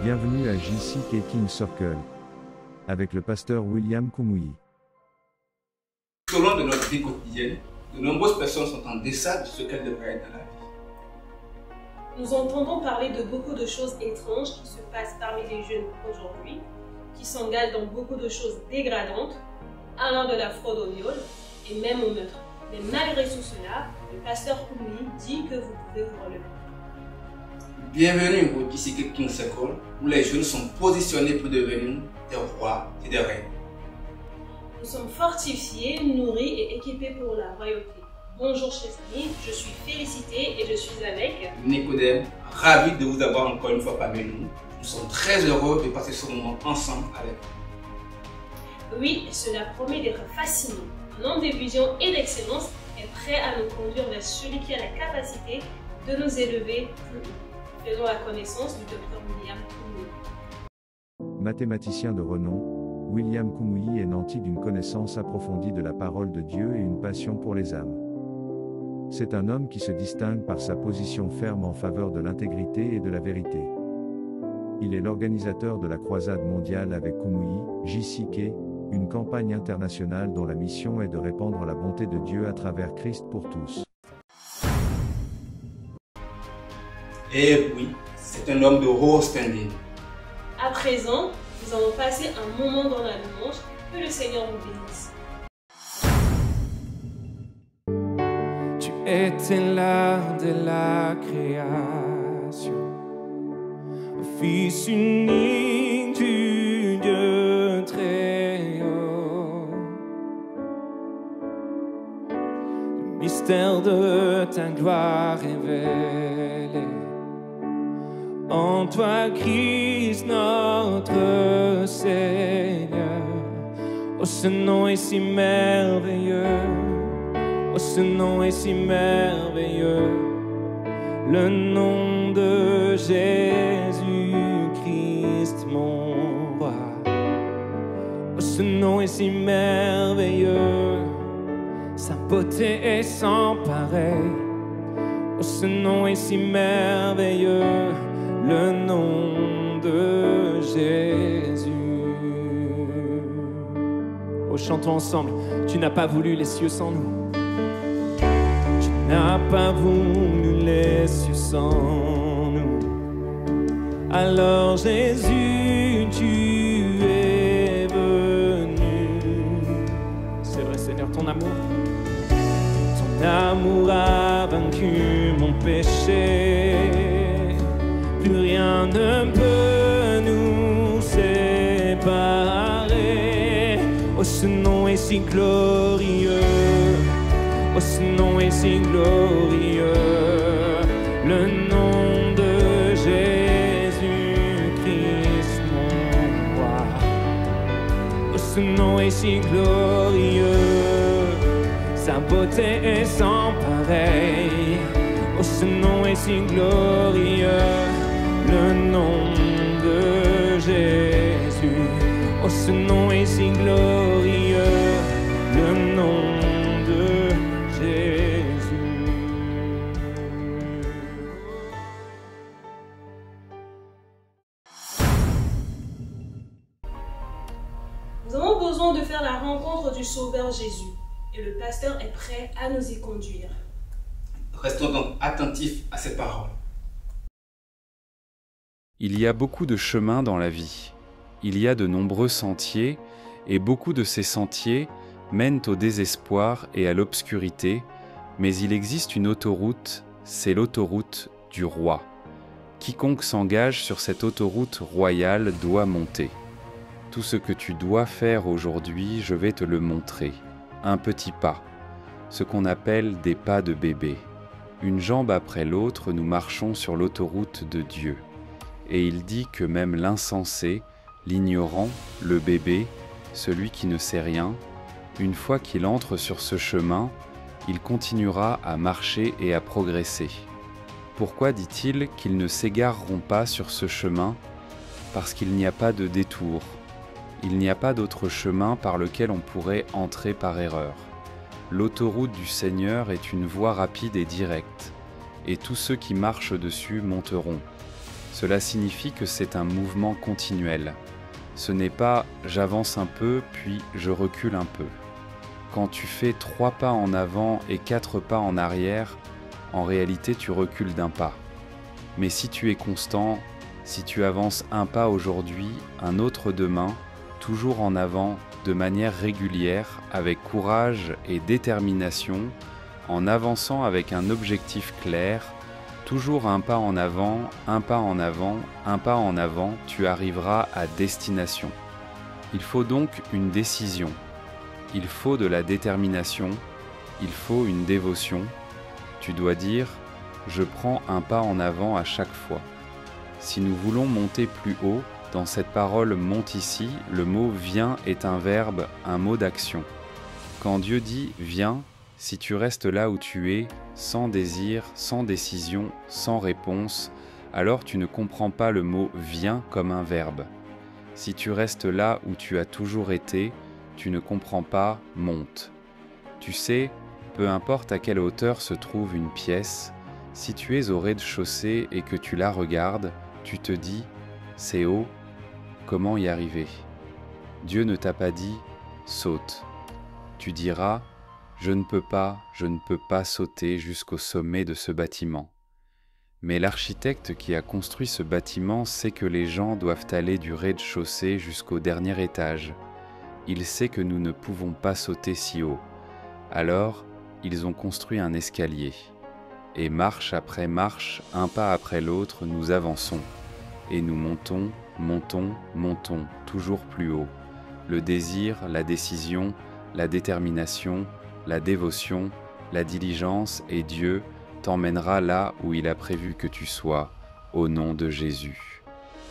Bienvenue à JC King Circle, avec le pasteur William Kumuyi. Tout au long de notre vie quotidienne, de nombreuses personnes sont en deçà de ce qu'elles devraient être dans la vie. Nous entendons parler de beaucoup de choses étranges qui se passent parmi les jeunes aujourd'hui, qui s'engagent dans beaucoup de choses dégradantes, allant de la fraude au viol et même au meurtre. Mais malgré tout cela, le pasteur Kumuyi dit que vous pouvez vous relever. Bienvenue au JC King Circle, où les jeunes sont positionnés pour devenir des rois et des reines. Nous sommes fortifiés, nourris et équipés pour la royauté. Bonjour chers amis, je suis Félicité et je suis avec Nicodème, ravi de vous avoir encore une fois parmi nous. Nous sommes très heureux de passer ce moment ensemble avec vous. Oui, cela promet d'être fascinant. Un homme de vision et d'excellence est prêt à nous conduire vers celui qui a la capacité de nous élever plus haut. Faisons la connaissance du docteur William Kumuyi. Mathématicien de renom, William Kumuyi est nanti d'une connaissance approfondie de la parole de Dieu et une passion pour les âmes. C'est un homme qui se distingue par sa position ferme en faveur de l'intégrité et de la vérité. Il est l'organisateur de la croisade mondiale avec Kumuyi, JCK, une campagne internationale dont la mission est de répandre la bonté de Dieu à travers Christ pour tous. Et oui, c'est un homme de haut standing. À présent, nous allons passer un moment dans la louange. Que le Seigneur vous bénisse. Tu étais là de la création, Fils unique du Dieu très haut. Le mystère de ta gloire révélé en toi, Christ, notre Seigneur. Oh, ce nom est si merveilleux. Oh, ce nom est si merveilleux. Le nom de Jésus-Christ, mon roi. Oh, ce nom est si merveilleux. Sa beauté est sans pareil. Oh, ce nom est si merveilleux. Le nom de Jésus. Oh, chantons ensemble. Tu n'as pas voulu les cieux sans nous. Tu n'as pas voulu les cieux sans nous. Alors Jésus, tu es venu. C'est vrai, Seigneur, ton amour. Ton amour a vaincu mon péché. Plus rien ne peut nous séparer. Oh, ce nom est si glorieux. Oh, ce nom est si glorieux. Le nom de Jésus-Christ, mon roi. Oh, ce nom est si glorieux. Sa beauté est sans pareil. Oh, ce nom est si glorieux. Le nom de Jésus. Oh, ce nom est si glorieux. Le nom de Jésus. Nous avons besoin de faire la rencontre du Sauveur Jésus. Et le pasteur est prêt à nous y conduire. Restons donc attentifs à ces paroles. Il y a beaucoup de chemins dans la vie. Il y a de nombreux sentiers, et beaucoup de ces sentiers mènent au désespoir et à l'obscurité, mais il existe une autoroute, c'est l'autoroute du roi. Quiconque s'engage sur cette autoroute royale doit monter. Tout ce que tu dois faire aujourd'hui, je vais te le montrer. Un petit pas, ce qu'on appelle des pas de bébé. Une jambe après l'autre, nous marchons sur l'autoroute de Dieu. Et il dit que même l'insensé, l'ignorant, le bébé, celui qui ne sait rien, une fois qu'il entre sur ce chemin, il continuera à marcher et à progresser. Pourquoi dit-il qu'ils ne s'égareront pas sur ce chemin? Parce qu'il n'y a pas de détour. Il n'y a pas d'autre chemin par lequel on pourrait entrer par erreur. L'autoroute du Seigneur est une voie rapide et directe, et tous ceux qui marchent dessus monteront. Cela signifie que c'est un mouvement continuel. Ce n'est pas « j'avance un peu, puis je recule un peu ». Quand tu fais 3 pas en avant et 4 pas en arrière, en réalité tu recules d'un pas. Mais si tu es constant, si tu avances un pas aujourd'hui, un autre demain, toujours en avant, de manière régulière, avec courage et détermination, en avançant avec un objectif clair, toujours un pas en avant, un pas en avant, un pas en avant, tu arriveras à destination. Il faut donc une décision. Il faut de la détermination, il faut une dévotion. Tu dois dire « je prends un pas en avant à chaque fois ». Si nous voulons monter plus haut, dans cette parole « monte ici », le mot « viens » est un verbe, un mot d'action. Quand Dieu dit « viens », si tu restes là où tu es, sans désir, sans décision, sans réponse, alors tu ne comprends pas le mot « viens » comme un verbe. Si tu restes là où tu as toujours été, tu ne comprends pas « monte ». Tu sais, peu importe à quelle hauteur se trouve une pièce, si tu es au rez-de-chaussée et que tu la regardes, tu te dis « c'est haut, comment y arriver ?» Dieu ne t'a pas dit « saute ». Tu diras « je ne peux pas sauter jusqu'au sommet de ce bâtiment ». Mais l'architecte qui a construit ce bâtiment sait que les gens doivent aller du rez-de-chaussée jusqu'au dernier étage. Il sait que nous ne pouvons pas sauter si haut. Alors, ils ont construit un escalier. Et marche après marche, un pas après l'autre, nous avançons. Et nous montons, montons, montons, toujours plus haut. Le désir, la décision, la détermination, la dévotion, la diligence et Dieu t'emmènera là où il a prévu que tu sois, au nom de Jésus.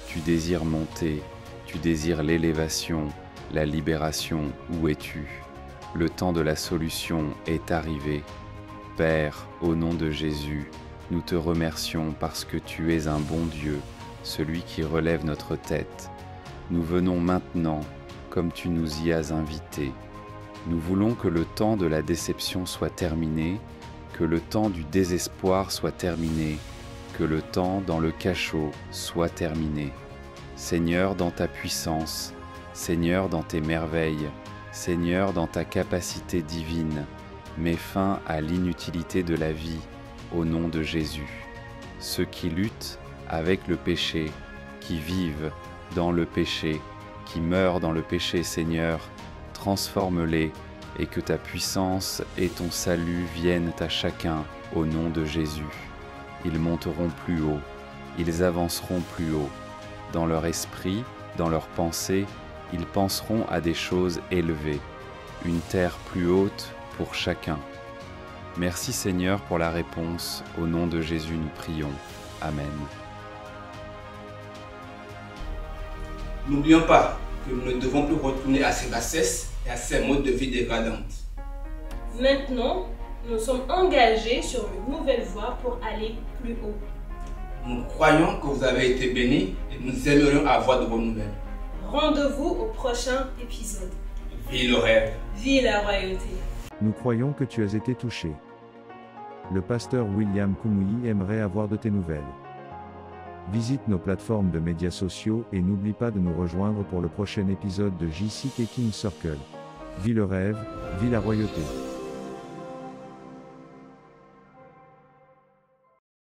Tu désires monter, tu désires l'élévation, la libération, où es-tu? Le temps de la solution est arrivé. Père, au nom de Jésus, nous te remercions parce que tu es un bon Dieu, celui qui relève notre tête. Nous venons maintenant, comme tu nous y as invités. Nous voulons que le temps de la déception soit terminé, que le temps du désespoir soit terminé, que le temps dans le cachot soit terminé. Seigneur, dans ta puissance, Seigneur, dans tes merveilles, Seigneur, dans ta capacité divine, mets fin à l'inutilité de la vie, au nom de Jésus. Ceux qui luttent avec le péché, qui vivent dans le péché, qui meurent dans le péché, Seigneur, transforme-les et que ta puissance et ton salut viennent à chacun au nom de Jésus. Ils monteront plus haut, ils avanceront plus haut. Dans leur esprit, dans leurs pensées, ils penseront à des choses élevées, une terre plus haute pour chacun. Merci Seigneur pour la réponse, au nom de Jésus nous prions. Amen. N'oublions pas que nous ne devons plus retourner à ces bassesses et à ces modes de vie dégradantes. Maintenant, nous sommes engagés sur une nouvelle voie pour aller plus haut. Nous croyons que vous avez été bénis et nous aimerions avoir de vos nouvelles. Rendez-vous au prochain épisode. Vis le rêve. Vis la royauté. Nous croyons que tu as été touché. Le pasteur William Kumuyi aimerait avoir de tes nouvelles. Visite nos plateformes de médias sociaux et n'oublie pas de nous rejoindre pour le prochain épisode de JC King Circle. Vis le rêve, vis la royauté.